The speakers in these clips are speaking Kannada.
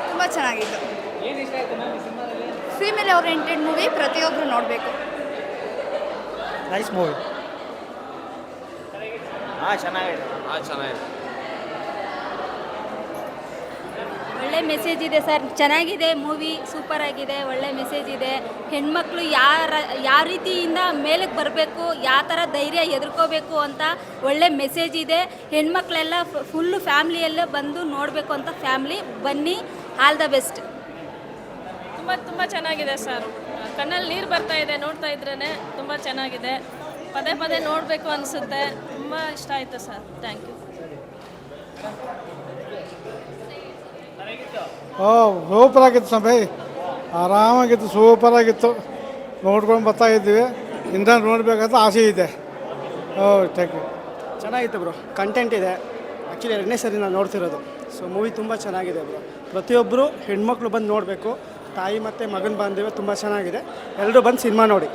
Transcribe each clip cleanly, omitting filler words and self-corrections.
ತುಂಬ ಚೆನ್ನಾಗಿತ್ತು. ಏನು ಇಷ್ಟ ಆಯಿತು ಮ್ಯಾಮ್ ಈ ಸಿನಿಮಾದಲ್ಲಿ? ಫೀಮೇಲ್ ಓರಿಯೆಂಟೆಡ್ ಮೂವಿ, ಪ್ರತಿಯೊಬ್ಬರು ನೋಡಬೇಕು. Nice movie. ಚೆನ್ನಾಗಿದೆ. ಒಳ್ಳೆ ಮೆಸೇಜ್ ಇದೆ ಸರ್, ಚೆನ್ನಾಗಿದೆ ಮೂವಿ, ಸೂಪರ್ ಆಗಿದೆ, ಒಳ್ಳೆ ಮೆಸೇಜ್ ಇದೆ. ಹೆಣ್ಮಕ್ಳು ಯಾವ ರೀತಿಯಿಂದ ಮೇಲಕ್ಕೆ ಬರಬೇಕು, ಯಾವ ಥರ ಧೈರ್ಯ ಎದುರ್ಕೋಬೇಕು ಅಂತ ಒಳ್ಳೆ ಮೆಸೇಜ್ ಇದೆ. ಹೆಣ್ಮಕ್ಳೆಲ್ಲ ಫುಲ್ಲು ಫ್ಯಾಮ್ಲಿಯಲ್ಲೇ ಬಂದು ನೋಡಬೇಕು ಅಂತ ಫ್ಯಾಮ್ಲಿ ಬನ್ನಿ. All the best. ತುಂಬ ಚೆನ್ನಾಗಿದೆ ಸರ್, ಕಣ್ಣಲ್ಲಿ ನೀರು ಬರ್ತಾ ಇದೆ ನೋಡ್ತಾ ಇದ್ರೇ. ತುಂಬ ಚೆನ್ನಾಗಿದೆ, ಪದೇ ಪದೇ ನೋಡಬೇಕು ಅನಿಸುತ್ತೆ. ತುಂಬ ಇಷ್ಟ ಆಯಿತು ಸರ್, ಥ್ಯಾಂಕ್ ಯು. ಸೂಪರ್ ಆಗಿತ್ತು ಸಮಯ, ಆರಾಮಾಗಿತ್ತು, ಸೂಪರ್ ಆಗಿತ್ತು. ನೋಡ್ಕೊಂಡು ಬರ್ತಾ ಇದ್ದೀವಿ, ಇಂದ ನೋಡಬೇಕಂತ ಆಸೆ ಇದೆ. Thank you. ಚೆನ್ನಾಗಿತ್ತು ಬ್ರೋ, ಕಂಟೆಂಟ್ ಇದೆ. ಆ್ಯಕ್ಚುಲಿ ಎರಡನೇ ಸರಿ ನಾನು ನೋಡ್ತಿರೋದು. ಸೊ ಮೂವಿ ತುಂಬ ಚೆನ್ನಾಗಿದೆ ಬ್ರೋ. ಪ್ರತಿಯೊಬ್ಬರು ಹೆಣ್ಮಕ್ಳು ಬಂದು ನೋಡಬೇಕು. ತಾಯಿ ಮತ್ತು ಮಗನ ಬಾಂಧವ್ಯ ತುಂಬ ಚೆನ್ನಾಗಿದೆ. ಎಲ್ಲರೂ ಬಂದು ಸಿನಿಮಾ ನೋಡಿ.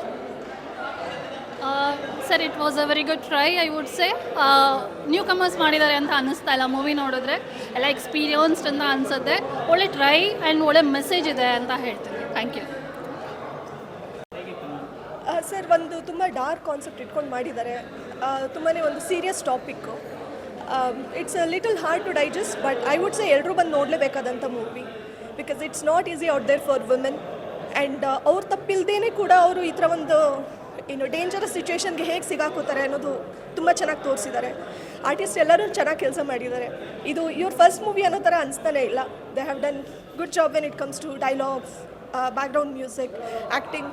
Sir, it was a very good try, I would say. New comers ಮಾಡಿದ್ದಾರೆ ಅಂತ ಅನ್ನಿಸ್ತಾ ಇಲ್ಲ. ಮೂವಿ ನೋಡಿದ್ರೆ ಎಲ್ಲ ಎಕ್ಸ್ಪೀರಿಯನ್ಸ್ಡ್ ಅಂತ ಅನಿಸುತ್ತೆ. ಒಳ್ಳೆ ಟ್ರೈ ಆ್ಯಂಡ್ ಒಳ್ಳೆ ಮೆಸೇಜ್ ಇದೆ ಅಂತ ಹೇಳ್ತೀನಿ. Thank you. ಸರ್, ಒಂದು ತುಂಬ ಡಾರ್ಕ್ ಕಾನ್ಸೆಪ್ಟ್ ಇಟ್ಕೊಂಡು ಮಾಡಿದ್ದಾರೆ. ತುಂಬಾ ಒಂದು serious topic. It's a little hard to digest, but I would say ಎಲ್ಲರೂ ಬಂದು ನೋಡಲೇಬೇಕಾದಂಥ movie. Because it's not easy out there for women. And ಅವ್ರು ತಪ್ಪಿಲ್ದೇ ಕೂಡ ಅವರು ಈ ಥರ ಒಂದು ಡೇಂಜರಸ್ ಸಿಚುವೇಶನ್ಗೆ ಹೇಗೆ ಸಿಗಾಕೋತಾರೆ ಅನ್ನೋದು ತುಂಬ ಚೆನ್ನಾಗಿ ತೋರಿಸಿದ್ದಾರೆ. ಆರ್ಟಿಸ್ಟ್ ಎಲ್ಲರೂ ಚೆನ್ನಾಗಿ ಕೆಲಸ ಮಾಡಿದ್ದಾರೆ. ಇದು ಇವ್ರ ಫಸ್ಟ್ ಮೂವಿ ಅನ್ನೋ ಥರ ಅನಿಸ್ತಾನೆ ಇಲ್ಲ. They have done good job when it comes to dialogues, background music, acting.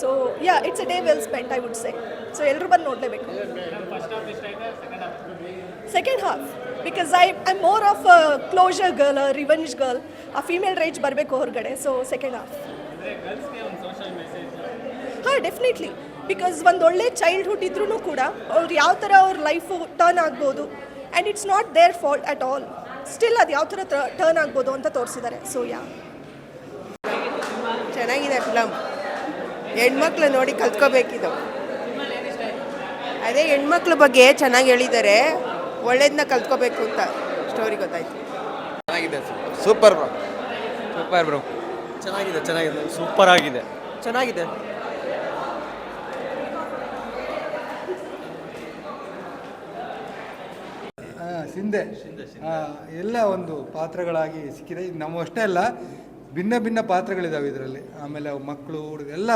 So yeah, it's a day well spent, I would say. So ಎಲ್ಲರೂ ಬಂದು ನೋಡಲೇಬೇಕು. Second half, because I more of a closer girl, a revenge girl. ಆ ಫೀಮೇಲ್ ರೇಂಜ್ ಬರಬೇಕು ಹೊರಗಡೆ. So second half. ಹಾಂ, ಡೆಫಿನೆಟ್ಲಿ. ಬಿಕಾಸ್ ಒಂದು ಒಳ್ಳೆ ಚೈಲ್ಡ್ಹುಡ್ ಇದ್ರೂ ಕೂಡ ಅವ್ರು ಯಾವ ಥರ ಅವ್ರ ಲೈಫು ಟರ್ನ್ ಆಗ್ಬೋದು. And it's not there fault at all. Still ಅದು ಯಾವ ಥರ ಟರ್ನ್ ಆಗ್ಬೋದು ಅಂತ ತೋರಿಸಿದ್ದಾರೆ. ಸೊ ಯಾ, ಚೆನ್ನಾಗಿದೆ ಫಿಲಮ್. ಹೆಣ್ಮಕ್ಳು ನೋಡಿ ಕಲ್ತ್ಕೋಬೇಕಿದ್ದು. ಅದೇ ಹೆಣ್ಮಕ್ಳ ಬಗ್ಗೆ ಚೆನ್ನಾಗಿ ಹೇಳಿದ್ದಾರೆ. ಒಳ್ಳೇದನ್ನ ಕಲ್ತ್ಕೋಬೇಕು ಅಂತ ಸ್ಟೋರಿ ಗೊತ್ತಾಯ್ತು. ಚೆನ್ನಾಗಿದೆ, ಸೂಪರ್ ಬ್ರೋ. ಚೆನ್ನಾಗಿದೆ, ಸೂಪರ್ ಆಗಿದೆ. ಚೆನ್ನಾಗಿದೆ. ಸಿಂಧೆ ಎಲ್ಲ ಒಂದು ಪಾತ್ರಗಳಾಗಿ ಸಿಕ್ಕಿದೆ. ಇದು ನಮ್ಮ ಅಷ್ಟೇ ಅಲ್ಲ, ಭಿನ್ನ ಭಿನ್ನ ಪಾತ್ರಗಳಿದ್ದಾವೆ ಇದರಲ್ಲಿ. ಆಮೇಲೆ ಮಕ್ಕಳು, ಹುಡುಗ ಎಲ್ಲ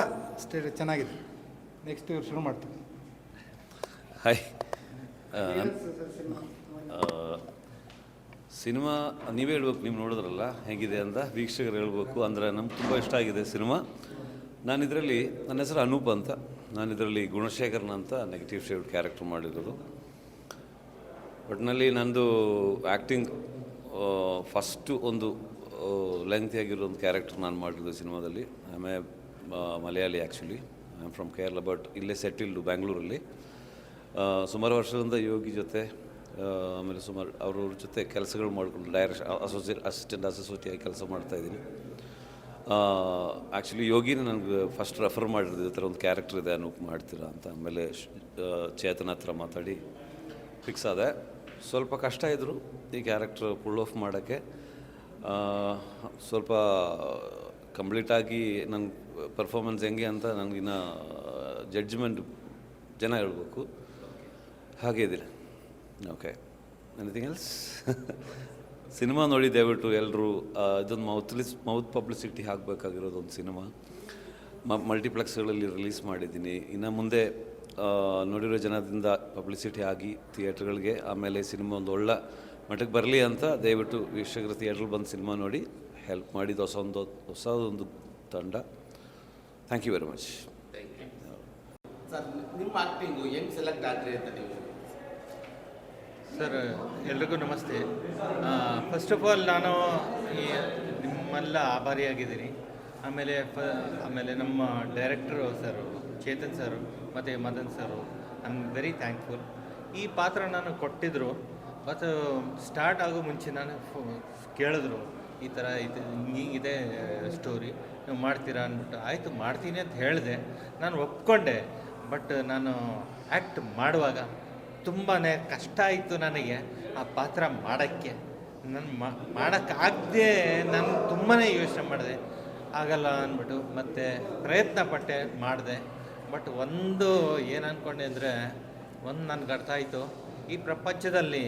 ಚೆನ್ನಾಗಿದೆ. ನೆಕ್ಸ್ಟ್ ಇವ್ರು ಶುರು ಮಾಡ್ತಾರೆ. ಹಾಯ್. ಸಿನಿಮಾ ನೀವೇ ಹೇಳ್ಬೇಕು, ನೀವು ನೋಡಿದ್ರಲ್ಲ ಹೇಗಿದೆ ಅಂತ. ವೀಕ್ಷಕರು ಹೇಳ್ಬೇಕು. ಅಂದರೆ ನಮ್ಗೆ ತುಂಬ ಇಷ್ಟ ಆಗಿದೆ ಸಿನಿಮಾ. ನಾನಿದರಲ್ಲಿ, ನನ್ನ ಹೆಸರು ಅನೂಪ್ ಅಂತ, ನಾನಿದರಲ್ಲಿ ಗುಣಶೇಖರನ್ ಅಂತ ನೆಗೆಟಿವ್ ಶೇಡ್ ಕ್ಯಾರೆಕ್ಟರ್ ಮಾಡಿರೋದು. ಒಟ್ಟಿನಲ್ಲಿ ನಂದು ಆ್ಯಕ್ಟಿಂಗ್ ಫಸ್ಟು ಒಂದು ಲೆಂಗ್ತಿಯಾಗಿರೋ ಒಂದು ಕ್ಯಾರೆಕ್ಟರ್ ನಾನು ಮಾಡಿರೋದು ಸಿನಿಮಾದಲ್ಲಿ. ಆಮೇಲೆ Malayali actually. I am from Kerala, but ಇಲ್ಲೇ ಸೆಟಿಲ್ಡು ಬ್ಯಾಂಗ್ಳೂರಲ್ಲಿ. ಸುಮಾರು ವರ್ಷದಿಂದ ಯೋಗಿ ಜೊತೆ, ಆಮೇಲೆ ಸುಮಾರು ಅವ್ರ ಜೊತೆ ಕೆಲಸಗಳು ಮಾಡಿಕೊಂಡು ಅಸಿಸ್ಟೆಂಟ್ ಆಗಿ ಕೆಲಸ ಮಾಡ್ತಾಯಿದ್ದೀನಿ. ಆ್ಯಕ್ಚುಲಿ ಯೋಗಿನ ನನಗೆ ಫಸ್ಟ್ ರೆಫರ್ ಮಾಡಿರೋದು, ಈ ಥರ ಒಂದು ಕ್ಯಾರೆಕ್ಟರ್ ಇದೆ ಅನೂಪ್ ಮಾಡ್ತೀರಾ ಅಂತ. ಆಮೇಲೆ ಚೇತನ ಹತ್ರ ಮಾತಾಡಿ ಫಿಕ್ಸ್ ಆದೆ. ಸ್ವಲ್ಪ ಕಷ್ಟ ಇದ್ದರು ಈ ಕ್ಯಾರೆಕ್ಟರ್ ಪುಲ್ ಆಫ್ ಮಾಡೋಕ್ಕೆ. ಸ್ವಲ್ಪ ಕಂಪ್ಲೀಟಾಗಿ ನನ್ನ ಪರ್ಫಾರ್ಮೆನ್ಸ್ ಹೆಂಗೆ ಅಂತ ನನಗಿನ್ನ ಜಡ್ಜ್ಮೆಂಟ್ ಜನ ಹೇಳ್ಬೇಕು. ಹಾಗೆ ಇದ್ದೀನಿ. Okay, anything else? ಸಿನಿಮಾ ನೋಡಿ ದಯವಿಟ್ಟು ಎಲ್ಲರೂ. ಇದೊಂದು ಮೌತ್ ಪಬ್ಲಿಸಿಟಿ ಆಗಬೇಕಾಗಿರೋದು ಒಂದು ಸಿನಿಮಾ. ಮಲ್ಟಿಪ್ಲೆಕ್ಸ್ಗಳಲ್ಲಿ ರಿಲೀಸ್ ಮಾಡಿದ್ದೀನಿ. ಇನ್ನು ಮುಂದೆ ನೋಡಿರೋ ಜನದಿಂದ ಪಬ್ಲಿಸಿಟಿ ಆಗಿ ಥಿಯೇಟ್ರ್ಗಳಿಗೆ, ಆಮೇಲೆ ಸಿನಿಮಾ ಒಂದು ಒಳ್ಳೆ ಮಟ್ಟಕ್ಕೆ ಬರಲಿ ಅಂತ ದಯವಿಟ್ಟು ವೀಕ್ಷಕರು ಥಿಯೇಟ್ರಲ್ಲಿ ಬಂದು ಸಿನಿಮಾ ನೋಡಿ ಹೆಲ್ಪ್ ಮಾಡಿದ್ದು ಹೊಸದೊಂದು ತಂಡ. Thank you very much. Sir, ನಿಮ್ಮ ಆ್ಯಕ್ಟಿಂಗು ಹೆಂಗೆ ಸೆಲೆಕ್ಟ್ ಆದರೆ ಅಂತ ನೀವು? ಸರ್, ಎಲ್ರಿಗೂ ನಮಸ್ತೆ. ಫಸ್ಟ್ ಆಫ್ ಆಲ್ ನಾನು ನಿಮ್ಮೆಲ್ಲ ಆಭಾರಿಯಾಗಿದ್ದೀನಿ. ಆಮೇಲೆ ನಮ್ಮ ಡೈರೆಕ್ಟರು ಸರು, ಚೇತನ್ ಸರು ಮತ್ತು ಮದನ್ ಸರು, ಐ ಆಮ್ ವೆರಿ ಥ್ಯಾಂಕ್ಫುಲ್. ಈ ಪಾತ್ರ ನಾನು ಕೊಟ್ಟಿದ್ದರು, ಮತ್ತು ಸ್ಟಾರ್ಟ್ ಆಗೋ ಮುಂಚೆ ನಾನು ಕೇಳಿದ್ರು, ಈ ಥರ ಹಿಂಗಿದೆ ಸ್ಟೋರಿ, ನೀವು ಮಾಡ್ತೀರಾ ಅಂದ್ಬಿಟ್ಟು. ಆಯಿತು ಮಾಡ್ತೀನಿ ಅಂತ ಹೇಳಿದೆ. ನಾನು ಒಪ್ಕೊಂಡೆ. ಬಟ್ ನಾನು ಆ್ಯಕ್ಟ್ ಮಾಡುವಾಗ ತುಂಬಾ ಕಷ್ಟ ಆಯಿತು ನನಗೆ ಆ ಪಾತ್ರ ಮಾಡೋಕ್ಕೆ. ನಾನು ಮಾಡೋಕ್ಕಾಗದೆ ನಾನು ತುಂಬಾ ಯೋಚನೆ ಮಾಡಿದೆ, ಆಗಲ್ಲ ಅಂದ್ಬಿಟ್ಟು ಮತ್ತೆ ಪ್ರಯತ್ನ ಪಟ್ಟೆ ಮಾಡಿದೆ. ಬಟ್ ಒಂದು ಏನು ಅಂದ್ಕೊಂಡೆ ಅಂದರೆ, ಒಂದು ನನಗೆ ಅರ್ಥ ಆಯಿತು, ಈ ಪ್ರಪಂಚದಲ್ಲಿ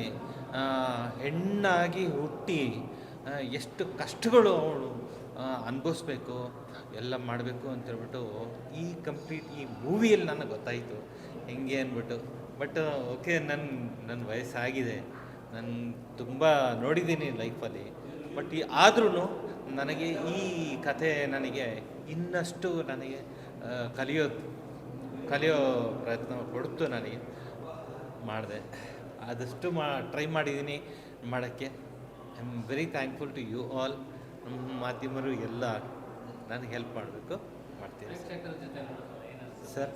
ಹೆಣ್ಣಾಗಿ ಹುಟ್ಟಿ ಎಷ್ಟು ಕಷ್ಟಗಳು ಅವಳು ಅನುಭವಿಸ್ಬೇಕು, ಎಲ್ಲ ಮಾಡಬೇಕು ಅಂತೇಳ್ಬಿಟ್ಟು ಈ ಮೂವಿಯಲ್ಲಿ ನನಗೆ ಗೊತ್ತಾಯಿತು ಹೆಂಗೆ ಅಂದ್ಬಿಟ್ಟು. ಬಟ್ ಓಕೆ, ನನ್ನ ವಯಸ್ಸಾಗಿದೆ, ನಾನು ತುಂಬ ನೋಡಿದ್ದೀನಿ ಲೈಫಲ್ಲಿ. ಬಟ್ ಆದ್ರೂ ನನಗೆ ಈ ಕಥೆ ನನಗೆ ಇನ್ನಷ್ಟು ನನಗೆ ಕಲಿಯೋ ಪ್ರಯತ್ನ ಕೊಡ್ತು. ನನಗೆ ಮಾಡಿದೆ, ಆದಷ್ಟು ಟ್ರೈ ಮಾಡಿದ್ದೀನಿ ಮಾಡೋಕ್ಕೆ. I am very thankful to you all. ನಮ್ಮ ಮಾಧ್ಯಮರು ಎಲ್ಲ ನನಗೆ ಹೆಲ್ಪ್ ಮಾಡಬೇಕು, ಮಾಡ್ತೀನಿ ಸರ್.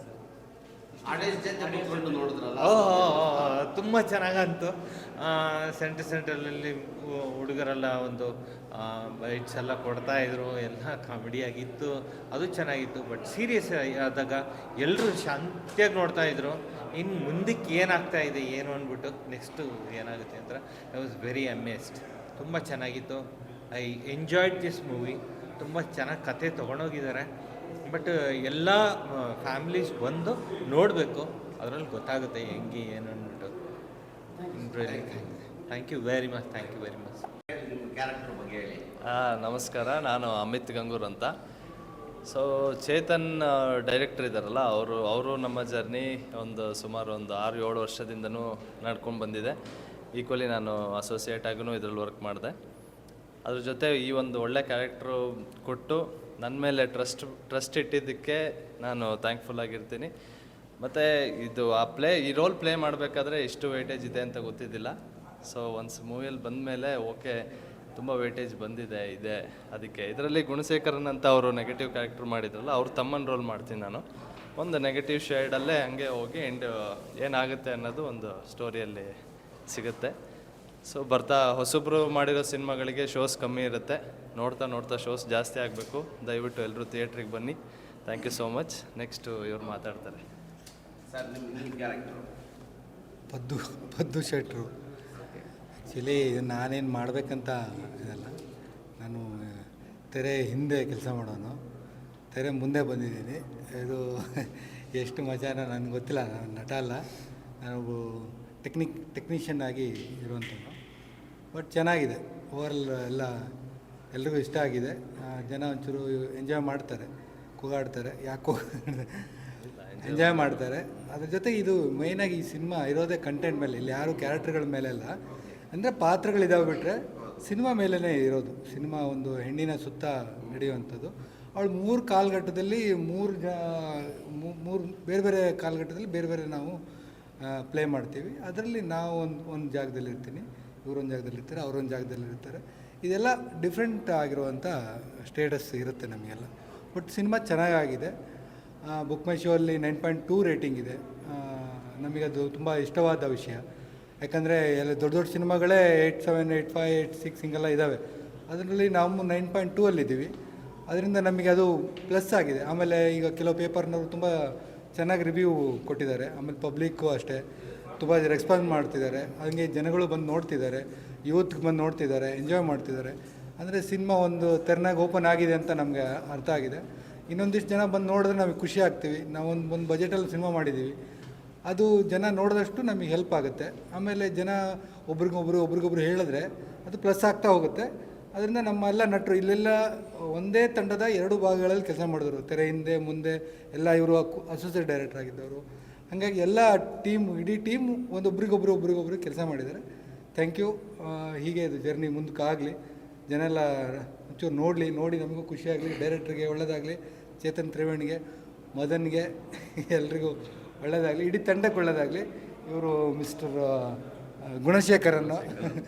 ಆಡಿಯನ್ಸ್ ಜೊತೆ ಕೂತ್ಕೊಂಡು ನೋಡಿದ್ರಲ್ಲ, ತುಂಬ ಚೆನ್ನಾಗಂತು. ಸೆಂಟ್ರಲ್ಲಿ ಹುಡುಗರೆಲ್ಲ ಒಂದು ಬೈಟ್ಸ್ ಎಲ್ಲ ಕೊಡ್ತಾಯಿದ್ರು, ಎಲ್ಲ ಕಾಮಿಡಿಯಾಗಿತ್ತು, ಅದು ಚೆನ್ನಾಗಿತ್ತು. ಬಟ್ ಸೀರಿಯಸ್ ಆದಾಗ ಎಲ್ಲರೂ ಶಾಂತಿಯಾಗಿ ನೋಡ್ತಾಯಿದ್ರು. ಇನ್ನು ಮುಂದಕ್ಕೆ ಏನಾಗ್ತಾ ಇದೆ ಏನು ಅಂದ್ಬಿಟ್ಟು, ನೆಕ್ಸ್ಟು ಏನಾಗುತ್ತೆ ಅಂತ ಐ ವಾಸ್ ವೆರಿ ಅಮೇಸ್ಡ್. ತುಂಬ ಚೆನ್ನಾಗಿತ್ತು. I enjoyed this movie. ತುಂಬ ಚೆನ್ನಾಗಿ ಕತೆ ತೊಗೊಂಡೋಗಿದ್ದಾರೆ. ಬಟ್ ಎಲ್ಲ ಫ್ಯಾಮ್ಲೀಸ್ ಬಂದು ನೋಡಬೇಕು, ಅದರಲ್ಲಿ ಗೊತ್ತಾಗುತ್ತೆ ಹೆಂಗೆ ಏನು ಅಂದ್ಬಿಟ್ಟು. Thank you very much, thank you very much. ನಿಮ್ಮ ಕ್ಯಾರೆಕ್ಟರ್ ಬಗ್ಗೆ ಹೇಳಿ. ನಮಸ್ಕಾರ, ನಾನು ಅಮಿತ್ ಗಂಗೂರ್ ಅಂತ. ಸೊ ಚೇತನ್ ಡೈರೆಕ್ಟರ್ ಇದ್ದಾರಲ್ಲ, ಅವರು ನಮ್ಮ ಜರ್ನಿ ಸುಮಾರು 6-7 ವರ್ಷದಿಂದನೂ ನಡ್ಕೊಂಡು ಬಂದಿದೆ. ಈಕ್ವಲಿ ನಾನು ಅಸೋಸಿಯೇಟ್ ಆಗೂ ಇದರಲ್ಲಿ ವರ್ಕ್ ಮಾಡಿದೆ. ಅದ್ರ ಜೊತೆ ಈ ಒಂದು ಒಳ್ಳೆ ಕ್ಯಾರೆಕ್ಟ್ರು ಕೊಟ್ಟು ನನ್ನ ಮೇಲೆ ಟ್ರಸ್ಟ್ ಇಟ್ಟಿದ್ದಕ್ಕೆ ನಾನು ಥ್ಯಾಂಕ್ಫುಲ್ ಆಗಿರ್ತೀನಿ. ಮತ್ತು ಈ ರೋಲ್ ಪ್ಲೇ ಮಾಡಬೇಕಾದ್ರೆ ಇಷ್ಟು ವೇಟೇಜ್ ಇದೆ ಅಂತ ಗೊತ್ತಿದ್ದಿಲ್ಲ. ಸೊ ಒನ್ಸ್ ಮೂವಿಯಲ್ಲಿ ಬಂದ ಮೇಲೆ ಓಕೆ, ತುಂಬ ವೇಟೇಜ್ ಇದೆ. ಅದಕ್ಕೆ ಇದರಲ್ಲಿ ಗುಣಶೇಖರನ್ ಅಂತ ಅವರು ನೆಗೆಟಿವ್ ಕ್ಯಾರೆಕ್ಟರ್ ಮಾಡಿದ್ರಲ್ಲ, ಅವ್ರ ತಮ್ಮನ ರೋಲ್ ಮಾಡ್ತೀನಿ ನಾನು. ಒಂದು ನೆಗೆಟಿವ್ ಶೇಡಲ್ಲೇ ಹಂಗೆ ಹೋಗಿ ಏನಾಗುತ್ತೆ ಅನ್ನೋದು ಒಂದು ಸ್ಟೋರಿಯಲ್ಲಿ ಸಿಗುತ್ತೆ. ಸೊ ಹೊಸಬ್ರು ಮಾಡಿರೋ ಸಿನಿಮಾಗಳಿಗೆ ಶೋಸ್ ಕಮ್ಮಿ ಇರುತ್ತೆ. ನೋಡ್ತಾ ಶೋಸ್ ಜಾಸ್ತಿ ಆಗಬೇಕು. ದಯವಿಟ್ಟು ಎಲ್ಲರೂ ಥಿಯೇಟ್ರಿಗೆ ಬನ್ನಿ. Thank you so much. Next ಇವ್ರು ಮಾತಾಡ್ತಾರೆ. ಸರ್, ನಿಮ್ಮ ಕ್ಯಾರೆಕ್ಟರು ಪದ್ದು ಶೆಟ್ರು. ಆ್ಯಕ್ಚುಲಿ ನಾನೇನು ಮಾಡಬೇಕಂತ ಇದಲ್ಲ, ನಾನು ತೆರೆ ಹಿಂದೆ ಕೆಲಸ ಮಾಡೋನು, ತೆರೆ ಮುಂದೆ ಬಂದಿದ್ದೀನಿ. ಇದು ಎಷ್ಟು ಮಜಾನ ನನಗೆ ಗೊತ್ತಿಲ್ಲ, ನಾನು ನಟ ಅಲ್ಲ, ನಾನು ಟೆಕ್ನಿಷಿಯನ್ ಆಗಿ ಇರುವಂಥದ್ದು. ಬಟ್ ಚೆನ್ನಾಗಿದೆ, ಓವರಾಲ್ ಎಲ್ರಿಗೂ ಇಷ್ಟ ಆಗಿದೆ. ಜನ ಒಂಚೂರು ಎಂಜಾಯ್ ಮಾಡ್ತಾರೆ, ಕೂಗಾಡ್ತಾರೆ, ಯಾಕೋ ಎಂಜಾಯ್ ಮಾಡ್ತಾರೆ. ಅದ್ರ ಜೊತೆಗೆ ಇದು ಮೇಯ್ನಾಗಿ ಈ ಸಿನಿಮಾ ಇರೋದೇ ಕಂಟೆಂಟ್ ಮೇಲೆ, ಇಲ್ಲಿ ಯಾರು ಕ್ಯಾರೆಕ್ಟರ್ಗಳ ಮೇಲೆಲ್ಲ, ಅಂದರೆ ಪಾತ್ರಗಳಿದ್ದಾವೆ ಬಿಟ್ಟರೆ ಸಿನಿಮಾ ಮೇಲೇ ಇರೋದು. ಸಿನಿಮಾ ಒಂದು ಹೆಣ್ಣಿನ ಸುತ್ತ ನಡೆಯುವಂಥದ್ದು. ಅವಳು 3 ಕಾಲಘಟ್ಟದಲ್ಲಿ 3 ಬೇರೆ ಬೇರೆ ಕಾಲಘಟ್ಟದಲ್ಲಿ ಬೇರೆ ಬೇರೆ ನಾವು ಪ್ಲೇ ಮಾಡ್ತೀವಿ. ಅದರಲ್ಲಿ ನಾವು ಒಂದು ಜಾಗದಲ್ಲಿ ಇರ್ತೀನಿ, ಇವರೊಂದು ಜಾಗದಲ್ಲಿ ಇರ್ತಾರೆ, ಅವರೊಂದು ಜಾಗದಲ್ಲಿ ಇರ್ತಾರೆ. ಇದೆಲ್ಲ ಡಿಫ್ರೆಂಟ್ ಆಗಿರುವಂಥ ಸ್ಟೇಟಸ್ ಇರುತ್ತೆ ನಮಗೆಲ್ಲ. ಬಟ್ ಸಿನಿಮಾ ಚೆನ್ನಾಗಿದೆ. ಬುಕ್ ಮೈ ಶೋ ಅಲ್ಲಿ 9.2 ರೇಟಿಂಗ್ ಇದೆ. ನಮಗದು ತುಂಬ ಇಷ್ಟವಾದ ವಿಷಯ. ಯಾಕಂದರೆ ಎಲ್ಲ ದೊಡ್ಡ ಸಿನಿಮಾಗಳೇ 8.7, 8.5, 8.6 ಹಿಂಗೆಲ್ಲ ಇದ್ದಾವೆ. ಅದರಲ್ಲಿ ನಾವು 9.2 ಅಲ್ಲಿದ್ದೀವಿ. ಅದರಿಂದ ನಮಗೆ ಅದು ಪ್ಲಸ್ ಆಗಿದೆ. ಆಮೇಲೆ ಈಗ ಕೆಲವು ಪೇಪರ್ನವರು ತುಂಬ ಚೆನ್ನಾಗಿ ರಿವ್ಯೂ ಕೊಟ್ಟಿದ್ದಾರೆ. ಆಮೇಲೆ ಪಬ್ಲಿಕ್ಕು ಅಷ್ಟೇ ತುಂಬ ರೆಸ್ಪಾನ್ಸ್ ಮಾಡ್ತಿದ್ದಾರೆ. ಹಾಗೆ ಜನಗಳು ಬಂದು ನೋಡ್ತಿದ್ದಾರೆ, ಯೂತ್ಗೆ ಬಂದು ನೋಡ್ತಿದ್ದಾರೆ, ಎಂಜಾಯ್ ಮಾಡ್ತಿದ್ದಾರೆ. ಅಂದರೆ ಸಿನಿಮಾ ಒಂದು ತೆರನಾಗಿ ಓಪನ್ ಆಗಿದೆ ಅಂತ ನಮಗೆ ಅರ್ಥ ಆಗಿದೆ. ಇನ್ನೊಂದಿಷ್ಟು ಜನ ಬಂದು ನೋಡಿದ್ರೆ ನಮಗೆ ಖುಷಿ ಆಗ್ತೀವಿ. ನಾವು ಒಂದು ಬಜೆಟಲ್ಲಿ ಸಿನಿಮಾ ಮಾಡಿದ್ದೀವಿ, ಅದು ಜನ ನೋಡಿದಷ್ಟು ನಮಗೆ ಹೆಲ್ಪ್ ಆಗುತ್ತೆ. ಆಮೇಲೆ ಜನ ಒಬ್ರಿಗೊಬ್ರು ಹೇಳಿದ್ರೆ ಅದು ಪ್ಲಸ್ ಆಗ್ತಾ ಹೋಗುತ್ತೆ. ಅದರಿಂದ ನಮ್ಮ ಎಲ್ಲ ನಟರು ಇಲ್ಲೆಲ್ಲ ಒಂದೇ ತಂಡದ 2 ಭಾಗಗಳಲ್ಲಿ ಕೆಲಸ ಮಾಡಿದ್ರು. ತೆರೆ ಹಿಂದೆ ಮುಂದೆ ಎಲ್ಲ ಇವರು ಅಸೋಸಿಯೇಟ್ ಡೈರೆಕ್ಟರ್ ಆಗಿದ್ದವರು. ಹಾಗಾಗಿ ಎಲ್ಲ ಇಡೀ ಟೀಮ್ ಒಬ್ರಿಗೊಬ್ರು ಕೆಲಸ ಮಾಡಿದ್ದಾರೆ. Thank you. ಹೀಗೆ ಇದು ಜರ್ನಿ ಮುಂದಕ್ಕಾಗಲಿ, ಜನ ಎಲ್ಲ ಒಂಚೂರು ನೋಡಿ ನಮಗೂ ಖುಷಿಯಾಗಲಿ, ಡೈರೆಕ್ಟ್ರಿಗೆ ಒಳ್ಳೆಯದಾಗಲಿ, ಚೇತನ್ ತ್ರಿವೇಣಿಗೆ, ಮದನ್ಗೆ ಎಲ್ರಿಗೂ ಒಳ್ಳೆಯದಾಗಲಿ, ಇಡೀ ತಂಡಕ್ಕೆ ಒಳ್ಳೆಯದಾಗಲಿ. ಇವರು ಮಿಸ್ಟರ್ ಗುಣಶೇಖರನ್ನು,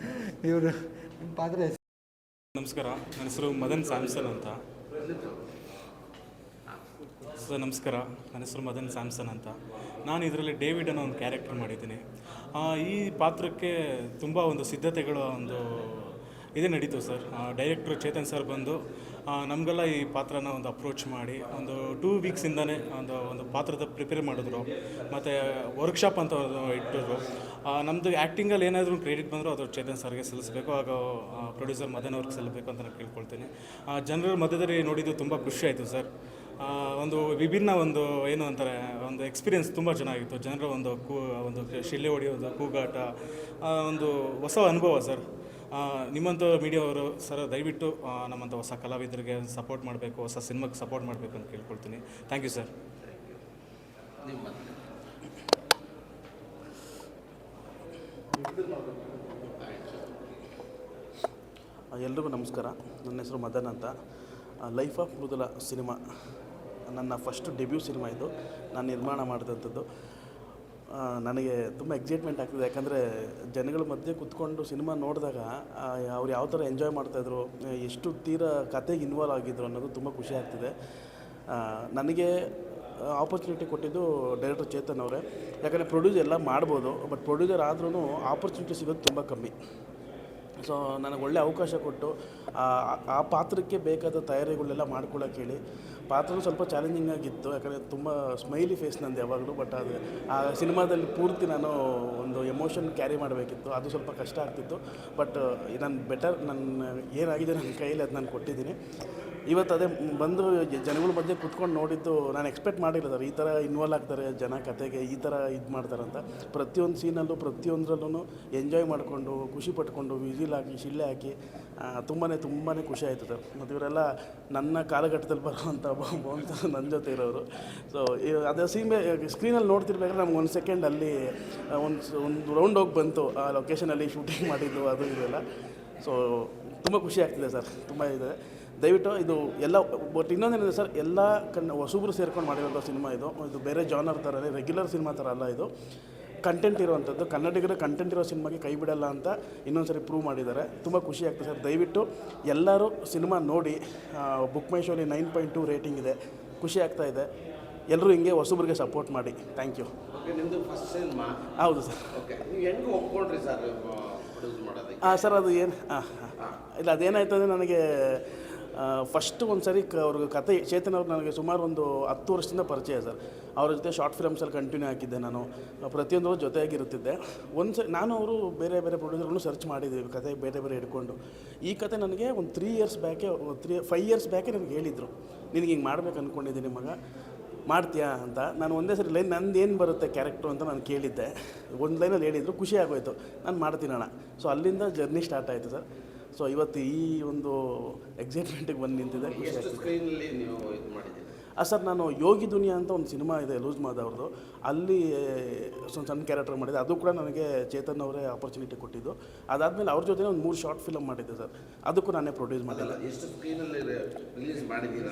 ಇವರು ನಿಮ್ಮ ಪಾತ್ರ ಹೆಸರು. ನಮಸ್ಕಾರ, ನನ್ನ ಹೆಸರು ಮದನ್ ಸ್ಯಾಮ್ಸನ್ ಅಂತ. ಸರ್ ನಮಸ್ಕಾರ, ನನ್ನ ಹೆಸರು ಮದನ್ ಸ್ಯಾಮ್ಸನ್ ಅಂತ. ನಾನು ಇದರಲ್ಲಿ ಡೇವಿಡ್ ಅನ್ನೋ ಒಂದು ಕ್ಯಾರೆಕ್ಟರ್ ಮಾಡಿದ್ದೀನಿ. ಈ ಪಾತ್ರಕ್ಕೆ ತುಂಬ ಒಂದು ಸಿದ್ಧತೆಗಳು ಇದೇ ನಡೀತು ಸರ್. ಡೈರೆಕ್ಟ್ರು ಚೇತನ್ ಸರ್ ಬಂದು ನಮಗೆಲ್ಲ ಈ ಪಾತ್ರನ ಒಂದು ಅಪ್ರೋಚ್ ಮಾಡಿ ಒಂದು 2 ವೀಕ್ಸಿಂದನೇ ಒಂದು ಪಾತ್ರದ ಪ್ರಿಪೇರ್ ಮಾಡಿದ್ರು, ಮತ್ತು ವರ್ಕ್ಶಾಪ್ ಅಂತ ಇಟ್ಟಿದ್ರು. ನಮ್ಮದು ಆ್ಯಕ್ಟಿಂಗಲ್ಲಿ ಏನಾದರೂ ಕ್ರೆಡಿಟ್ ಬಂದರೂ ಅದು ಚೇತನ್ ಸರ್ಗೆ ಸಲ್ಲಿಸಬೇಕು, ಆಗ ಪ್ರೊಡ್ಯೂಸರ್ ಮದನ್ ಅವ್ರಿಗೆ ಸಲ್ಲಬೇಕು ಅಂತ ನಾನು ಕೇಳ್ಕೊಳ್ತೀನಿ. ಜನರ ಮಧ್ಯದಲ್ಲಿ ನೋಡಿದ್ದು ತುಂಬ ಖುಷಿ ಆಯಿತು ಸರ್. ಒಂದು ವಿಭಿನ್ನ ಒಂದು ಏನು ಅಂತಾರೆ ಒಂದು ಎಕ್ಸ್ಪೀರಿಯೆನ್ಸ್ ತುಂಬ ಚೆನ್ನಾಗಿತ್ತು. ಜನರ ಒಂದು ಶಿಳ್ಳೆ ಹೊಡೆಯೋದು, ಕೂಗಾಟ, ಒಂದು ಹೊಸ ಅನುಭವ ಸರ್. ನಿಮ್ಮಂಥ ಮೀಡಿಯಾವರು ಸರ್ ದಯವಿಟ್ಟು ನಮ್ಮಂಥ ಹೊಸ ಕಲಾವಿದರಿಗೆ ಸಪೋರ್ಟ್ ಮಾಡಬೇಕು, ಹೊಸ ಸಿನಿಮಾಗೆ ಸಪೋರ್ಟ್ ಮಾಡಬೇಕು ಅಂತ ಕೇಳ್ಕೊಳ್ತೀನಿ. Thank you sir. ಎಲ್ರಿಗೂ ನಮಸ್ಕಾರ. ನನ್ನ ಹೆಸರು ಮದನ್ ಅಂತ. ಲೈಫ್ ಆಫ್ ಮೃದುಲ ಸಿನಿಮಾ ನನ್ನ ಫಸ್ಟ್ ಡೆಬ್ಯೂ ಸಿನಿಮಾ. ಇದು ನಾನು ನಿರ್ಮಾಣ ಮಾಡಿದಂಥದ್ದು. ನನಗೆ ತುಂಬ ಎಕ್ಸೈಟ್ಮೆಂಟ್ ಆಗ್ತಿದೆ, ಯಾಕಂದರೆ ಜನಗಳ ಮಧ್ಯೆ ಕೂತ್ಕೊಂಡು ಸಿನಿಮಾ ನೋಡಿದಾಗ ಅವ್ರು ಯಾವ ಥರ ಎಂಜಾಯ್ ಮಾಡ್ತಾಯಿದ್ರು, ಎಷ್ಟು ಕತೆಗೆ ಇನ್ವಾಲ್ವ್ ಆಗಿದ್ರು ಅನ್ನೋದು ತುಂಬ ಖುಷಿ ಆಗ್ತಿದೆ. ನನಗೆ ಆಪರ್ಚುನಿಟಿ ಕೊಟ್ಟಿದ್ದು ಡೈರೆಕ್ಟರ್ ಚೇತನ್ ಅವರೇ. ಯಾಕಂದರೆ ಪ್ರೊಡ್ಯೂಸರ್ ಎಲ್ಲ ಮಾಡ್ಬೋದು, ಬಟ್ ಪ್ರೊಡ್ಯೂಸರ್ ಆದ್ರೂ ಆಪರ್ಚುನಿಟಿ ಸಿಗೋದು ತುಂಬ ಕಮ್ಮಿ. ಸೊ ನನಗೆ ಒಳ್ಳೆ ಅವಕಾಶ ಕೊಟ್ಟು ಆ ಪಾತ್ರಕ್ಕೆ ಬೇಕಾದ ತಯಾರಿಗಳೆಲ್ಲ ಮಾಡ್ಕೊಳ್ಳೋಕೆ ಹೇಳಿ. ಪಾತ್ರನೂ ಸ್ವಲ್ಪ ಚಾಲೆಂಜಿಂಗ್ ಆಗಿತ್ತು, ಯಾಕಂದರೆ ತುಂಬ ಸ್ಮೈಲಿ ಫೇಸ್ ನಂದು ಯಾವಾಗಲೂ. ಬಟ್ ಅದು ಆ ಸಿನಿಮಾದಲ್ಲಿ ಪೂರ್ತಿ ನಾನು ಒಂದು ಎಮೋಷನ್ ಕ್ಯಾರಿ ಮಾಡಬೇಕಿತ್ತು, ಅದು ಸ್ವಲ್ಪ ಕಷ್ಟ ಆಗ್ತಿತ್ತು. ಬಟ್ ನನ್ನ ಏನಾಗಿದೆ ನನ್ನ ಕೈಯಲ್ಲಿ ಅದು ನಾನು ಕೊಟ್ಟಿದ್ದೀನಿ. ಇವತ್ತು ಅದೇ ಬಂದು ಜನಗಳ ಮಧ್ಯೆ ಕೂತ್ಕೊಂಡು ನೋಡಿದ್ದು ನಾನು ಎಕ್ಸ್ಪೆಕ್ಟ್ ಮಾಡಿಲ್ಲ ಸರ್, ಈ ಥರ ಇನ್ವಾಲ್ವ್ ಆಗ್ತಾರೆ ಜನ ಕತೆಗೆ, ಈ ಥರ ಇದು ಮಾಡ್ತಾರಂತ. ಪ್ರತಿಯೊಂದು ಸೀನಲ್ಲೂ ಪ್ರತಿಯೊಂದರಲ್ಲೂ ಎಂಜಾಯ್ ಮಾಡಿಕೊಂಡು ಖುಷಿ ಪಟ್ಕೊಂಡು ವಿಸಿಲ್ ಹಾಕಿ ಶಿಳ್ಳೆ ಹಾಕಿ ತುಂಬಾ ಖುಷಿ ಆಯಿತು ಸರ್. ಮತ್ತು ಇವರೆಲ್ಲ ನನ್ನ ಕಾಲಘಟ್ಟದಲ್ಲಿ ಬರುವಂಥ ಅಂತ ನನ್ನ ಜೊತೆ ಇರೋರು. ಸೊ ಅದೇ ಸ್ಕ್ರೀನಲ್ಲಿ ನೋಡ್ತಿರ್ಬೇಕಾದ್ರೆ ನಮ್ಗೆ 1 ಸೆಕೆಂಡ್ ಅಲ್ಲಿ ಒಂದು ರೌಂಡ್ ಹೋಗಿ ಬಂತು ಆ ಲೊಕೇಶನಲ್ಲಿ ಶೂಟಿಂಗ್ ಮಾಡಿದ್ದು ಅದು ಇದೆಲ್ಲ. ಸೊ ತುಂಬ ಖುಷಿ ಆಗ್ತಿದೆ ಸರ್, ತುಂಬ ಇದೆ. ದಯವಿಟ್ಟು ಇದು ಎಲ್ಲ ಬಟ್ ಇನ್ನೊಂದೇನಿದೆ ಸರ್, ಎಲ್ಲ ಹೊಸಬ್ರು ಸೇರ್ಕೊಂಡು ಮಾಡಿರೋಂಥ ಸಿನಿಮಾ ಇದು ಬೇರೆ ಜಾನರ್ ಥರ ರೆಗ್ಯುಲರ್ ಸಿನಿಮಾ ಥರ ಅಲ್ಲ. ಇದು ಕಂಟೆಂಟ್ ಇರುವಂಥದ್ದು, ಕನ್ನಡಿಗರ ಕಂಟೆಂಟ್ ಇರೋ ಸಿನಿಮಾಗೆ ಕೈ ಬಿಡಲ್ಲ ಅಂತ ಇನ್ನೊಂದು ಸರಿ ಪ್ರೂವ್ ಮಾಡಿದ್ದಾರೆ. ತುಂಬ ಖುಷಿ ಆಗ್ತದೆ ಸರ್. ದಯವಿಟ್ಟು ಎಲ್ಲರೂ ಸಿನಿಮಾ ನೋಡಿ. ಬುಕ್ ಮೈ ಶೋಲಿ 9.2 ರೇಟಿಂಗ್ ಇದೆ. ಖುಷಿ ಆಗ್ತಾ ಇದೆ. ಎಲ್ಲರೂ ಹಿಂಗೆ ಹೊಸಬ್ರಿಗೆ ಸಪೋರ್ಟ್ ಮಾಡಿ. Thank you. ಓಕೆ, ನಿಮ್ಮದು ಫಸ್ಟ್ ಸಿನಿಮಾ? ಹೌದು ಸರ್. ಓಕೆ, ನೀವು ಹೆಂಗೆ ಒಪ್ಕೊಂಡ್ರಿ ಸರ್ ಪ್ರೊಡ್ಯೂಸ್ ಮಾಡೋದಕ್ಕೆ? ಸರ್ ಅದು ಏನು ಇಲ್ಲ, ಅದೇನಾಯ್ತು ಅಂದರೆ ನನಗೆ ಫಸ್ಟ್ ಒಂದು ಸರಿ ಅವ್ರಿಗೆ ಕತೆ ಚೇತನ್ ಅವ್ರು ನನಗೆ ಸುಮಾರು ಒಂದು 10 ವರ್ಷದಿಂದ ಪರಿಚಯ ಸರ್. ಅವ್ರ ಜೊತೆ ಶಾರ್ಟ್ ಫಿಲ್ಮ್ಸಲ್ಲಿ ಕಂಟಿನ್ಯೂ ಹಾಕಿದ್ದೆ ನಾನು, ಪ್ರತಿಯೊಂದು ಜೊತೆಯಾಗಿರುತ್ತಿದ್ದೆ. ನಾನು ಅವರು ಬೇರೆ ಬೇರೆ ಪ್ರೊಡ್ಯೂಸರ್ಗಳನ್ನು ಸರ್ಚ್ ಮಾಡಿದ್ದೀವಿ, ಕತೆ ಬೇರೆ ಬೇರೆ ಹಿಡ್ಕೊಂಡು. ಈ ಕತೆ ನನಗೆ ಒಂದು 5 ಇಯರ್ಸ್ ಬ್ಯಾಕೆ ನನಗೆ ಹೇಳಿದರು, ನಿನಗೆ ಹಿಂಗೆ ಮಾಡ್ಬೇಕು ಅಂದ್ಕೊಂಡಿದ್ದೀನಿ ಮಗ, ಮಾಡ್ತೀಯಾ ಅಂತ. ನಾನು ಒಂದೇ ಸರಿ ಲೈನ್ ನಂದು ಏನು ಬರುತ್ತೆ ಕ್ಯಾರೆಕ್ಟ್ರು ಅಂತ ನಾನು ಕೇಳಿದ್ದೆ. ಒಂದು ಲೈನಲ್ಲಿ ಹೇಳಿದರು, ಖುಷಿ ಆಗೋಯ್ತು, ನಾನು ಮಾಡ್ತೀನಣ್ಣ. ಸೊ ಅಲ್ಲಿಂದ ಜರ್ನಿ ಸ್ಟಾರ್ಟ್ ಆಯಿತು ಸರ್. ಸೊ ಇವತ್ತು ಈ ಒಂದು ಎಕ್ಸೈಟ್ಮೆಂಟಿಗೆ ಬಂದು ನಿಂತಿದೆ. ಸ್ಕ್ರೀನಲ್ಲಿ ನೀವು ಇದು ಮಾಡಿದ್ದೀರಿ? ಸರ್ ನಾನು ಯೋಗಿ ದುನಿಯಾ ಅಂತ ಒಂದು ಸಿನಿಮಾ ಇದೆ ಲೂಸ್ ಮಾದ ಅವ್ರದ್ದು, ಅಲ್ಲಿ ಸಣ್ಣ ಕ್ಯಾರೆಕ್ಟರ್ ಮಾಡಿದೆ. ಅದು ಕೂಡ ನನಗೆ ಚೇತನ್ ಅವರೇ ಆಪರ್ಚುನಿಟಿ ಕೊಟ್ಟಿದ್ದು. ಅದಾದಮೇಲೆ ಅವ್ರ ಜೊತೆ ಒಂದು 3 ಶಾರ್ಟ್ ಫಿಲಮ್ ಮಾಡಿದ್ದೆ ಸರ್, ಅದಕ್ಕೂ ನಾನೇ ಪ್ರೊಡ್ಯೂಸ್ ಮಾಡಿಲ್ಲ. ಎಷ್ಟು ಸ್ಕ್ರೀನಲ್ಲಿ ರಿಲೀಸ್ ಮಾಡಿದ್ದೀರಾ?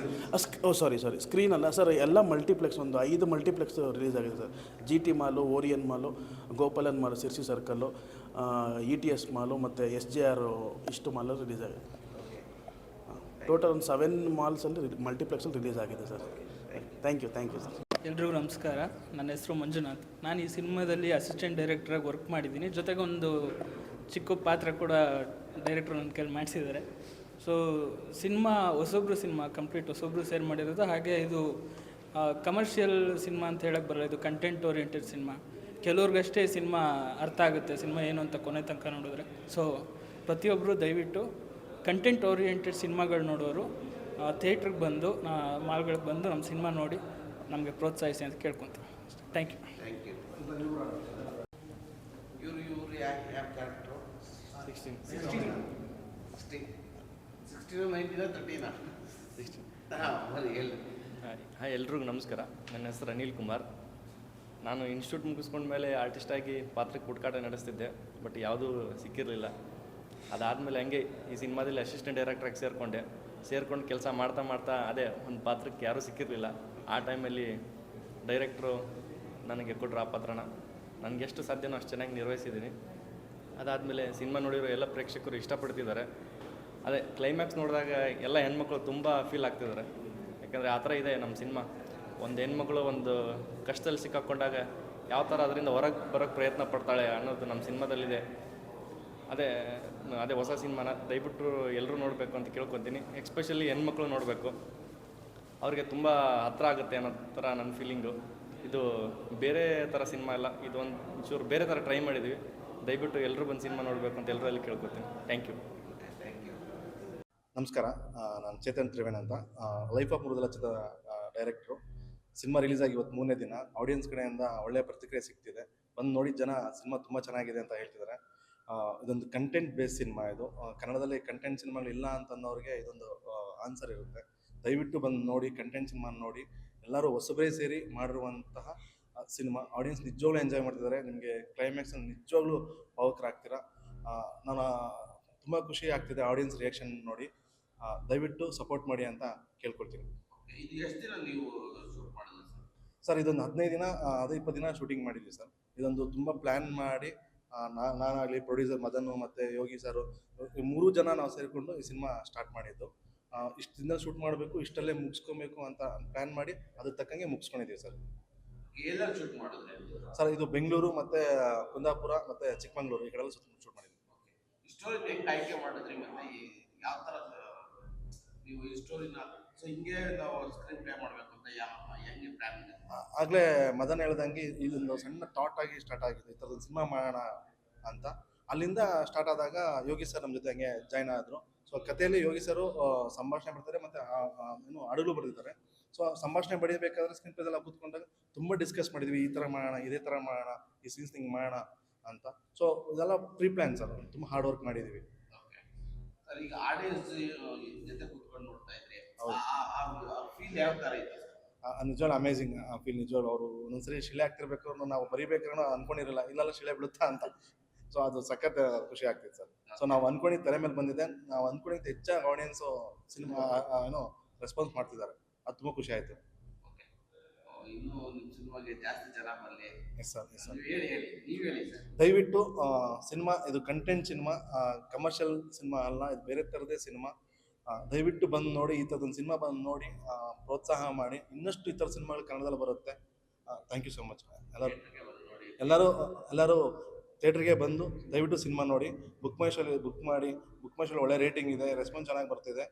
ಸಾರಿ ಸ್ಕ್ರೀನ್ ಅಲ್ಲ ಸರ್, ಎಲ್ಲ ಮಲ್ಟಿಪ್ಲೆಕ್ಸ್, ಒಂದು 5 ಮಲ್ಟಿಪ್ಲೆಕ್ಸ್ ರಿಲೀಸ್ ಆಗಿದೆ sir. GT mall, Orion mall, Gopalan mall, Sirsi circle, ETS mall ಮತ್ತು SJR ಇಷ್ಟು ಮಾಲು ರಿಲೀಸ್ ಆಗಿದೆ. ಟೋಟಲ್ ಒಂದು 7 ಮಾಲ್ಸಲ್ಲಿ ಮಲ್ಟಿಪ್ಲೆಕ್ಸಲ್ಲಿ ರಿಲೀಸ್ ಆಗಿದೆ ಸರ್. Thank you sir. ಎಲ್ರಿಗೂ ನಮಸ್ಕಾರ. ನನ್ನ ಹೆಸರು ಮಂಜುನಾಥ್. ನಾನು ಈ ಸಿನಿಮಾದಲ್ಲಿ ಅಸಿಸ್ಟೆಂಟ್ ಡೈರೆಕ್ಟ್ರಾಗಿ ವರ್ಕ್ ಮಾಡಿದ್ದೀನಿ. ಜೊತೆಗೆ ಒಂದು ಚಿಕ್ಕ ಪಾತ್ರ ಕೂಡ ಡೈರೆಕ್ಟ್ರು ನನ್ನ ಕೈಲಿ ಮಾಡಿಸಿದ್ದಾರೆ. ಸೊ ಸಿನಿಮಾ ಕಂಪ್ಲೀಟ್ ಹೊಸೊಬ್ರು ಸೇರ್ ಮಾಡಿರೋದು. ಹಾಗೆ ಇದು ಕಮರ್ಷಿಯಲ್ ಸಿನಿಮಾ ಅಂತ ಹೇಳಕ್ಕೆ ಬರಲ್ಲ, ಇದು ಕಂಟೆಂಟ್ ಓರಿಯೆಂಟೆಡ್ ಸಿನಿಮಾ. ಕೆಲವ್ರಿಗಷ್ಟೇ ಸಿನಿಮಾ ಅರ್ಥ ಆಗುತ್ತೆ, ಸಿನಿಮಾ ಏನು ಅಂತ ಕೊನೆ ತನಕ ನೋಡಿದ್ರೆ. ಸೊ ಪ್ರತಿಯೊಬ್ಬರು ದಯವಿಟ್ಟು ಕಂಟೆಂಟ್ ಓರಿಯೆಂಟೆಡ್ ಸಿನಿಮಾಗಳು ನೋಡೋರು ಥಿಯೇಟ್ರಿಗೆ ಬಂದು, ಮಾಲ್ಗಳಿಗೆ ಬಂದು ನಮ್ಮ ಸಿನಿಮಾ ನೋಡಿ ನಮಗೆ ಪ್ರೋತ್ಸಾಹಿಸಿ ಅಂತ ಕೇಳ್ಕೊತೀನಿ. Thank you. ಇವರು ಯಾವ ಕ್ಯಾರೆಕ್ಟ್ರು? 16 19 13 16 ಹೇಳಿ. ಹಾಯ್, ಎಲ್ರಿಗೂ ನಮಸ್ಕಾರ. ನನ್ನ ಹೆಸರು ಅನಿಲ್ ಕುಮಾರ್. ನಾನು ಇನ್ಸ್ಟಿಟ್ಯೂಟ್ ಮುಗಿಸ್ಕೊಂಡ್ಮೇಲೆ ಆರ್ಟಿಸ್ಟಾಗಿ ಪಾತ್ರಕ್ಕೆ ಹುಡುಕಾಟ ನಡೆಸ್ತಿದ್ದೆ, ಬಟ್ ಯಾವುದೂ ಸಿಕ್ಕಿರಲಿಲ್ಲ. ಅದಾದಮೇಲೆ ಹಂಗೆ ಈ ಸಿನಿಮಾದಲ್ಲಿ ಅಸಿಸ್ಟೆಂಟ್ ಡೈರೆಕ್ಟ್ರಾಗಿ ಸೇರ್ಕೊಂಡು ಕೆಲಸ ಮಾಡ್ತಾ ಅದೇ ಒಂದು ಪಾತ್ರಕ್ಕೆ ಯಾರೂ ಸಿಕ್ಕಿರಲಿಲ್ಲ. ಆ ಟೈಮಲ್ಲಿ ಡೈರೆಕ್ಟ್ರು ನನಗೆ ಕೊಟ್ಟರು ಆ ಪಾತ್ರನ. ನನಗೆಷ್ಟು ಸಾಧ್ಯನೋ ಅಷ್ಟು ಚೆನ್ನಾಗಿ ನಿರ್ವಹಿಸಿದ್ದೀನಿ. ಅದಾದಮೇಲೆ ಸಿನಿಮಾ ನೋಡಿರೋ ಎಲ್ಲ ಪ್ರೇಕ್ಷಕರು ಇಷ್ಟಪಡ್ತಿದ್ದಾರೆ. ಅದೇ ಕ್ಲೈಮ್ಯಾಕ್ಸ್ ನೋಡಿದಾಗ ಎಲ್ಲ ಹೆಣ್ಮಕ್ಳು ತುಂಬ ಫೀಲ್ ಆಗ್ತಿದ್ದಾರೆ. ಯಾಕಂದರೆ ಆ ಥರ ಇದೆ ನಮ್ಮ ಸಿನಿಮಾ. ಒಂದು ಹೆಣ್ಮಗಳು ಒಂದು ಕಷ್ಟದಲ್ಲಿ ಸಿಕ್ಕಾಕೊಂಡಾಗ ಯಾವ ಥರ ಅದರಿಂದ ಹೊರಗೆ ಬರೋಕ್ಕೆ ಪ್ರಯತ್ನ ಪಡ್ತಾಳೆ ಅನ್ನೋದು ನಮ್ಮ ಸಿನಿಮಾದಲ್ಲಿದೆ. ಅದೇ ಅದೇ ಹೊಸ ಸಿನಿಮಾನ ದಯವಿಟ್ಟು ಎಲ್ಲರೂ ನೋಡಬೇಕು ಅಂತ ಕೇಳ್ಕೊತೀನಿ. ಎಕ್ಸ್ಪೆಷಲಿ ಹೆಣ್ಮಕ್ಳು ನೋಡಬೇಕು, ಅವ್ರಿಗೆ ತುಂಬ ಹತ್ರ ಆಗುತ್ತೆ ಅನ್ನೋ ಥರ ನನ್ನ ಫೀಲಿಂಗು. ಇದು ಬೇರೆ ಥರ ಸಿನಿಮಾ ಇಲ್ಲ, ಇದು ಒಂಚೂರು ಬೇರೆ ಥರ ಟ್ರೈ ಮಾಡಿದ್ವಿ. ದಯವಿಟ್ಟು ಎಲ್ಲರೂ ಬಂದು ಸಿನಿಮಾ ನೋಡಬೇಕು ಅಂತ ಎಲ್ಲರಲ್ಲಿ ಕೇಳ್ಕೊತೀನಿ. Thank you. ನಮಸ್ಕಾರ, ನಾನು ಚೇತನ್ ತ್ರಿವೇಣ್ ಅಂತ, ಲೈಫ್ ಆಫ್ ಮೃದುಲ ಚಿತ್ರದ ಡೈರೆಕ್ಟ್ರು. ಸಿನಿಮಾ ರಿಲೀಸ್ ಆಗಿ ಇವತ್ತು 3ನೇ ದಿನ. ಆಡಿಯನ್ಸ್ ಕಡೆಯಿಂದ ಒಳ್ಳೆಯ ಪ್ರತಿಕ್ರಿಯೆ ಸಿಗ್ತಿದೆ. ಬಂದು ನೋಡಿದ ಜನ ಸಿನಿಮಾ ತುಂಬ ಚೆನ್ನಾಗಿದೆ ಅಂತ ಹೇಳ್ತಿದ್ದಾರೆ. ಇದೊಂದು ಕಂಟೆಂಟ್ ಬೇಸ್ ಸಿನಿಮಾ. ಇದು ಕನ್ನಡದಲ್ಲಿ ಕಂಟೆಂಟ್ ಸಿನಿಮಾಗಳು ಇಲ್ಲ ಅಂತಂದವ್ರಿಗೆ ಇದೊಂದು ಆನ್ಸರ್ ಇರುತ್ತೆ. ದಯವಿಟ್ಟು ಬಂದು ನೋಡಿ, ಕಂಟೆಂಟ್ ಸಿನಿಮಾ ನೋಡಿ. ಎಲ್ಲರೂ ಹೊಸಬರೇ ಸೇರಿ ಮಾಡಿರುವಂತಹ ಸಿನಿಮಾ. ಆಡಿಯನ್ಸ್ ನಿಜವಾಗ್ಲೂ ಎಂಜಾಯ್ ಮಾಡ್ತಿದ್ದಾರೆ. ನಿಮಗೆ ಕ್ಲೈಮ್ಯಾಕ್ಸ್ ನಿಜವಾಗ್ಲೂ ಭಾವುಕರಾಗ್ತೀರಾ. ನಾನು ತುಂಬ ಖುಷಿ ಆಗ್ತಿದೆ ಆಡಿಯನ್ಸ್ ರಿಯಾಕ್ಷನ್ ನೋಡಿ. ದಯವಿಟ್ಟು ಸಪೋರ್ಟ್ ಮಾಡಿ ಅಂತ ಕೇಳ್ಕೊಳ್ತೀನಿ. ಇದು ಎಷ್ಟು ದಿನ ನೀವು ಶೂಟ್ ಮಾಡಿದ್ರಿ ಸರ್? ಇದೊಂದು 15 ದಿನ, 20 ದಿನ ಶೂಟಿಂಗ್ ಮಾಡಿದ್ವಿ ಸರ್. ಇದೊಂದು ತುಂಬ ಪ್ಲ್ಯಾನ್ ಮಾಡಿ ನಾನಾಗಲಿ, ಪ್ರೊಡ್ಯೂಸರ್ ಮದನ್ ಮತ್ತು ಯೋಗಿ ಸರು, 3 ಜನ ನಾವು ಸೇರಿಕೊಂಡು ಈ ಸಿನಿಮಾ ಸ್ಟಾರ್ಟ್ ಮಾಡಿದ್ದು. ಇಷ್ಟು ದಿನ ಶೂಟ್ ಮಾಡಬೇಕು, ಇಷ್ಟಲ್ಲೇ ಮುಗಿಸ್ಕೊಬೇಕು ಅಂತ ಪ್ಲ್ಯಾನ್ ಮಾಡಿ ಅದ್ರ ತಕ್ಕಂಗೆ ಮುಗಿಸ್ಕೊಂಡಿದ್ದೀವಿ ಸರ್. ಎಲ್ಲರೂ ಶೂಟ್ ಮಾಡಿದ್ರೆ ಸರ್ ಇದು ಬೆಂಗಳೂರು ಮತ್ತು ಕುಂದಾಪುರ ಮತ್ತು ಚಿಕ್ಕಮಂಗ್ಳೂರು ಈ ಕಡೆಲ್ಲ ಶೂಟ್ ಮಾಡಿದ್ವಿ. ಸ್ಟೋರಿ ಹೆಂಗೆ ಆಯ್ಕೆ ಮಾಡಿದ್ರಿ, ಮತ್ತು ಯಾವ ಥರ ನೀವು ಈ ಸ್ಟೋರಿನ ಸೊ ಹಿಂಗೆ ನಾವು ಸ್ಕ್ರೀನ್ ಪ್ಲೇ ಮಾಡಬೇಕು ಅಂತ ಹೆಂಗೆ ಪ್ಲ್ಯಾನ್ ಇದೆ? ಆಗಲೇ ಮದನ್ ಹೇಳ್ದಂಗೆ ಇದೊಂದು ಸಣ್ಣ ಥಾಟ್ ಆಗಿ ಸ್ಟಾರ್ಟ್ ಆಗಿದೆ, ಈ ಥರದ್ದು ಸಿನಿಮಾ ಮಾಡೋಣ ಅಂತ. ಅಲ್ಲಿಂದ ಸ್ಟಾರ್ಟ್ ಆದಾಗ ಯೋಗಿ ಸರ್ ನಮ್ಮ ಜೊತೆ ಹಂಗೆ ಜಾಯ್ನ್ ಆದರು. ಸೊ ಕಥೆಯಲ್ಲಿ ಯೋಗಿ ಸರು ಸಂಭಾಷಣೆ ಬರ್ತಾರೆ ಮತ್ತು ಏನು ಹಾಡುಗಳು ಬರೆದಿದ್ದಾರೆ. ಸೊ ಸಂಭಾಷಣೆ ಬರೀಬೇಕಾದ್ರೆ ಸ್ಕ್ರೀನ್ ಪ್ಲೇದೆಲ್ಲ ಕೂತ್ಕೊಂಡಾಗ ತುಂಬ ಡಿಸ್ಕಸ್ ಮಾಡಿದ್ವಿ, ಈ ಥರ ಮಾಡೋಣ, ಇದೇ ಥರ ಮಾಡೋಣ, ಈ ಸೀನ್ಸ್ ಹಿಂಗೆ ಮಾಡೋಣ ಅಂತ. ಸೊ ಇದೆಲ್ಲ ಪ್ರೀ ಪ್ಲ್ಯಾನ್ ಸರ್, ತುಂಬ ಹಾರ್ಡ್ ವರ್ಕ್ ಮಾಡಿದ್ದೀವಿ. ಸರ್, ಈಗ ಆಡಿಯನ್ಸ್ ಜೊತೆ ಕೂತ್ಕೊಂಡು ನೋಡ್ತಾ ಇದ್ರಿ, ಫೀಲ್ ಯಾವ ಥರ ಇತ್ತು? ನಿಜವಾಗ್ಲೂ ಅಮೇಝಿಂಗ್ ಫೀಲ್. ನಿಜವಾಗ್ಲೂ ಅವರು ಒಂದೊಂದ್ಸರಿ ಶಿಲೆ ಆಗ್ತಿರ್ಬೇಕು, ನಾವು ಬರೀಬೇಕಾದ್ರೂ ಅನ್ಕೊಂಡಿರಲ್ಲ ಇಲ್ಲೆಲ್ಲ ಶಿಲೆ ಬಿಡುತ್ತಾ ಅಂತ. ಸೊ ಅದು ಸಖತ್ ಖುಷಿ ಆಗ್ತಿದೆ ಸರ್. ಸೊ ನಾವು ಅನ್ಕೊಂಡಿದ್ದು ತಲೆ ಮೇಲೆ ಬಂದಿದೆ. ನಾವು ಅನ್ಕೊಂಡಿದ್ದು ಹೆಚ್ಚಾಗಿ ಆಡಿಯನ್ಸು ಸಿನಿಮಾ ಏನೋ ರೆಸ್ಪಾನ್ಸ್ ಮಾಡ್ತಿದ್ದಾರೆ. ಅದು ತುಂಬ ಖುಷಿ ಆಯಿತು. ಇನ್ನೂ ನಿಮ್ಮ ಸಿನಿಮಾಗೆ ಜಾಸ್ತಿ ಜನ ಬರಲಿ. Yes sir, yes sir. ನೀವು ಹೇಳಿ ಸರ್. ದಯವಿಟ್ಟು ಸಿನಿಮಾ ಇದು ಕಂಟೆಂಟ್ ಸಿನಿಮಾ, ಕಮರ್ಷಿಯಲ್ ಸಿನಿಮಾ ಅಲ್ಲ, ಇದು ಬೇರೆ ಥರದೇ ಸಿನಿಮಾ. ದಯವಿಟ್ಟು ಬಂದು ನೋಡಿ, ಈ ಥರದೊಂದು ಸಿನಿಮಾ ಬಂದು ನೋಡಿ, ಪ್ರೋತ್ಸಾಹ ಮಾಡಿ. ಇನ್ನಷ್ಟು ಈ ಥರ ಸಿನಿಮಾಗಳು ಕನ್ನಡದಲ್ಲಿ ಬರುತ್ತೆ. Thank you so much. ಎಲ್ಲರೂ ಥಿಯೇಟ್ರಿಗೆ ಬಂದು ದಯವಿಟ್ಟು ಸಿನಿಮಾ ನೋಡಿ. ಬುಕ್ ಮೈ ಶೋಲಿ ಬುಕ್ ಮಾಡಿ. ಬುಕ್ ಮೈ ಶೋಲಿ ಒಳ್ಳೆ ರೇಟಿಂಗ್ ಇದೆ, ರೆಸ್ಪಾನ್ಸ್ ಚೆನ್ನಾಗಿ ಬರ್ತಿದೆ.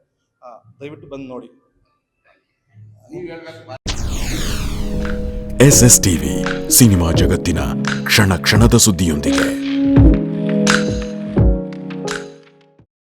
ದಯವಿಟ್ಟು ಬಂದು ನೋಡಿ. SS ಟಿವಿ, ಸಿನಿಮಾ ಜಗತ್ತಿನ ಕ್ಷಣ ಕ್ಷಣದ ಸುದ್ದಿಯೊಂದಿಗೆ.